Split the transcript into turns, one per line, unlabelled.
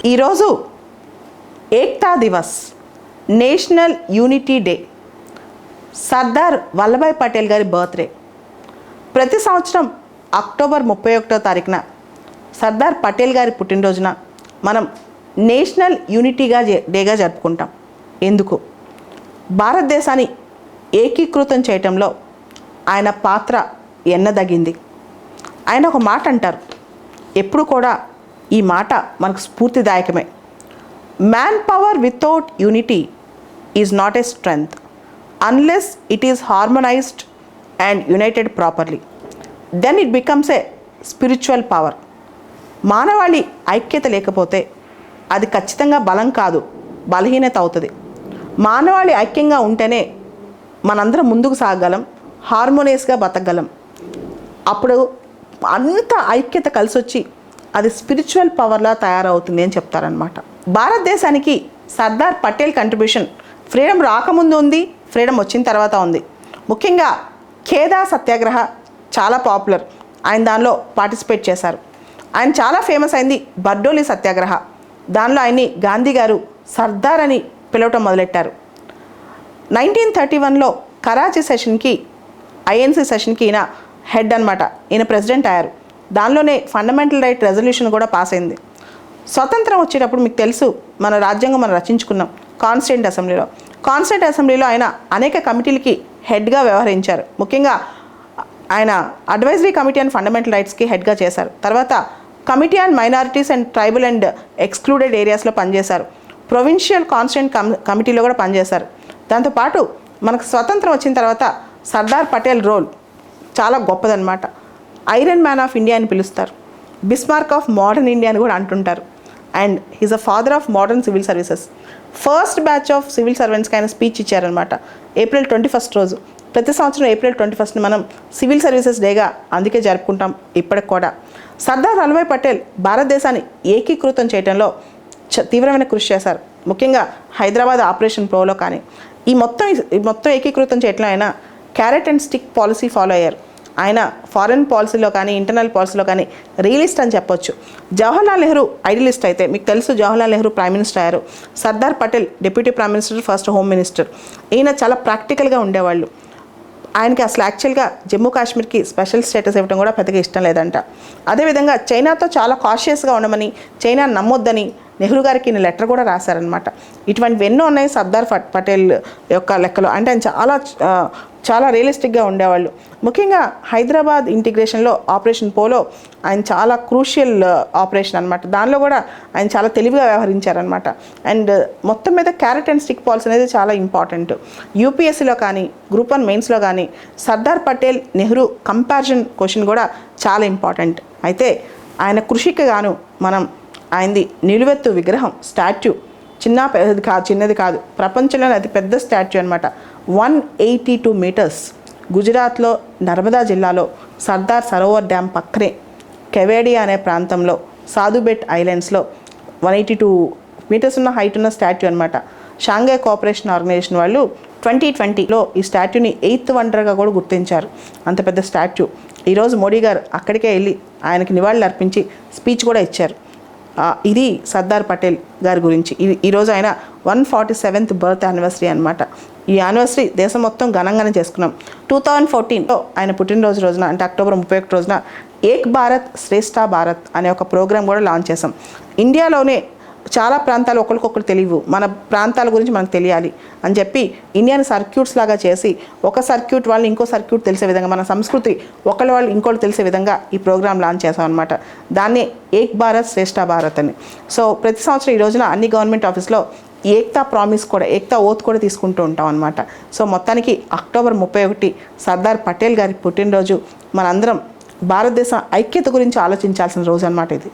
ఈరోజు Ekta Divas, national unity day, Sardar Vallabhbhai Patel గారి birthday. ప్రతి సంవత్సరం అక్టోబర్ 31వ తారీఖున సర్దార్ పటేల్ గారి పుట్టినరోజున మనం నేషనల్ యూనిటీగా డేగా జరుపుకుంటాం. ఎందుకు? భారతదేశాన్ని ఏకీకృతం చేయటంలో ఆయన పాత్ర ఎన్నదగింది. ఆయన ఒక మాట అంటారు, ఎప్పుడు కూడా ఈ మాట మనకు స్ఫూర్తిదాయకమే. Man power without unity is not a strength unless it is harmonised and united properly, then it becomes a spiritual power. మానవాళి ఐక్యత లేకపోతే అది ఖచ్చితంగా బలం కాదు, బలహీనత అవుతుంది. మానవాళి ఐక్యంగా ఉంటేనే మనందరం ముందుకు సాగగలం, హార్మోనియస్గా బతకగలం. అప్పుడు అంత ఐక్యత కలిసి వచ్చి అది స్పిరిచువల్ పవర్లా తయారవుతుంది అని చెప్తారనమాట. భారతదేశానికి సర్దార్ పటేల్ కంట్రిబ్యూషన్ ఫ్రీడమ్ రాకముందు ఉంది, ఫ్రీడమ్ వచ్చిన తర్వాత ఉంది. ముఖ్యంగా ఖేదా సత్యాగ్రహ చాలా పాపులర్, ఆయన దానిలో పార్టిసిపేట్ చేశారు. ఆయన చాలా ఫేమస్ అయింది బర్డోలి సత్యాగ్రహ. దానిలో ఆయన్ని గాంధీ గారు సర్దార్ అని పిలవటం మొదలెట్టారు. 1931లో కరాచీ సెషన్కి, ఐఎన్సీ సెషన్కి ఈయన హెడ్ అనమాట, ఈయన ప్రెసిడెంట్ అయ్యారు. దానిలోనే ఫండమెంటల్ రైట్ రెజల్యూషన్ కూడా పాస్ అయింది. స్వతంత్రం వచ్చేటప్పుడు మీకు తెలుసు, మన రాజ్యాంగం మనం రచించుకున్నాం కాన్స్టిట్యూంట్ అసెంబ్లీలో. కాన్స్టిట్యూంట్ అసెంబ్లీలో ఆయన అనేక కమిటీలకి హెడ్గా వ్యవహరించారు. ముఖ్యంగా ఆయన అడ్వైజరీ కమిటీ అండ్ ఫండమెంటల్ రైట్స్కి హెడ్గా చేశారు. తర్వాత committee and minorities and tribal and excluded ఏరియాస్లో పనిచేశారు. ప్రొవిన్షియల్ కాన్స్టిట్యూంట్ కమిటీలో కూడా పనిచేశారు. దాంతోపాటు మనకు స్వతంత్రం వచ్చిన తర్వాత సర్దార్ పటేల్ రోల్ చాలా గొప్పదన్నమాట. ఐరన్ మ్యాన్ ఆఫ్ ఇండియా అని పిలుస్తారు, బిస్మార్క్ ఆఫ్ మోడర్న్ ఇండియా అని కూడా అంటుంటారు. And he's a father of modern civil services. First batch of civil సర్వెంట్స్కి ఆయన స్పీచ్ ఇచ్చారనమాట April 21 రోజు. ప్రతి సంవత్సరం April 21 మనం సివిల్ సర్వీసెస్ డేగా అందుకే జరుపుకుంటాం ఇప్పటికి కూడా. సర్దార్ వల్లభాయ్ పటేల్ భారతదేశాన్ని ఏకీకృతం చేయడంలో తీవ్రమైన కృషి చేశారు. ముఖ్యంగా హైదరాబాద్ ఆపరేషన్ ప్రోలో కానీ ఈ మొత్తం ఏకీకృతం చేయడంలో ఆయన carrot and stick policy follow అయ్యారు. ఆయన ఫారెన్ పాలసీలో కానీ ఇంటర్నల్ పాలసీలో కానీ రియలిస్ట్ అని చెప్పొచ్చు. జవహర్లాల్ నెహ్రూ ఐడియలిస్ట్ అయితే మీకు తెలుసు, జవహర్లాల్ నెహ్రూ ప్రైమ్ మినిస్టర్ అయ్యారు. Sardar Patel deputy prime minister, first home minister. ఈయన చాలా ప్రాక్టికల్గా ఉండేవాళ్ళు. ఆయనకి అసలు యాక్చువల్గా జమ్మూ కాశ్మీర్కి స్పెషల్ స్టేటస్ ఇవ్వడం కూడా పెద్దగా ఇష్టం లేదంట. అదేవిధంగా చైనాతో చాలా కాషియస్గా ఉండమని, చైనా నమ్మొద్దని నెహ్రూ గారికి ఈయన లెటర్ కూడా రాశారనమాట. ఇటువంటివి ఎన్నో ఉన్నాయి సర్దార్ పటేల్ యొక్క లెక్కలో. అంటే ఆయన చాలా రియలిస్టిక్గా ఉండేవాళ్ళు. ముఖ్యంగా హైదరాబాద్ ఇంటిగ్రేషన్లో ఆపరేషన్ పోలో ఆయన చాలా క్రూషియల్ ఆపరేషన్ అనమాట. దానిలో కూడా ఆయన చాలా తెలివిగా వ్యవహరించారనమాట. అండ్ మొత్తం మీద క్యారెట్ అండ్ స్టిక్ పాలసీ అనేది చాలా ఇంపార్టెంట్. యూపీఎస్సీలో కానీ గ్రూప్ 1 మెయిన్స్లో కానీ సర్దార్ పటేల్ నెహ్రూ కంపారిజన్ క్వశ్చన్ కూడా చాలా ఇంపార్టెంట్. అయితే ఆయన కృషికి గాను మనం ఆయనది నిలువెత్తు విగ్రహం, స్టాచ్యూ, చిన్నది కాదు, ప్రపంచంలోనే అతి పెద్ద స్టాచ్యూ అనమాట. 182 మీటర్స్ గుజరాత్లో నర్మదా జిల్లాలో సర్దార్ సరోవర్ డ్యామ్ పక్కనే కెవేడియా అనే ప్రాంతంలో సాధుబెట్ ఐలాండ్స్లో 182 మీటర్స్ ఉన్న హైట్ ఉన్న స్టాచ్యూ అనమాట. షాంఘై కోఆపరేషన్ ఆర్గనైజేషన్ వాళ్ళు 2020లో ఈ స్టాచ్యూని 8th వండర్గా కూడా గుర్తించారు. అంత పెద్ద స్టాచ్యూ. ఈరోజు మోడీ గారు అక్కడికే వెళ్ళి ఆయనకి నివాళులు అర్పించి స్పీచ్ కూడా ఇచ్చారు. ఇది సర్దార్ పటేల్ గారి గురించి. ఈరోజు ఆయన 147th బర్త్ యానివర్సరీ అనమాట. ఈ యానివర్సరీ దేశం మొత్తం ఘనంగానే చేసుకున్నాం. 2014లో ఆయన పుట్టినరోజు రోజున, అంటే అక్టోబర్ 31 రోజున ఏక్ భారత్ శ్రేష్ఠ భారత్ అనే ఒక ప్రోగ్రాం కూడా లాంచ్ చేసాం. ఇండియాలోనే చాలా ప్రాంతాలు ఒకరికొకరు తెలియవు, మన ప్రాంతాల గురించి మనకు తెలియాలి అని చెప్పి ఇండియన్ సర్క్యూట్స్ లాగా చేసి ఒక సర్క్యూట్ వాళ్ళని ఇంకో సర్క్యూట్ తెలిసే విధంగా, మన సంస్కృతి వాళ్ళు ఇంకోటి తెలిసే విధంగా ఈ ప్రోగ్రాం లాంచ్ చేసాం అనమాట. దాన్నే ఏక్ భారత్ శ్రేష్ఠ భారత్ అని. సో ప్రతి సంవత్సరం ఈ రోజున అన్ని గవర్నమెంట్ ఆఫీస్లో ఏక్తా ప్రామిస్ కూడా, ఏక్తా ఓత్ కూడా తీసుకుంటూ ఉంటాం అనమాట. సో మొత్తానికి అక్టోబర్ 31 సర్దార్ పటేల్ గారి పుట్టినరోజు. మనందరం భారతదేశం ఐక్యత గురించి ఆలోచించాల్సిన రోజు అనమాట ఇది.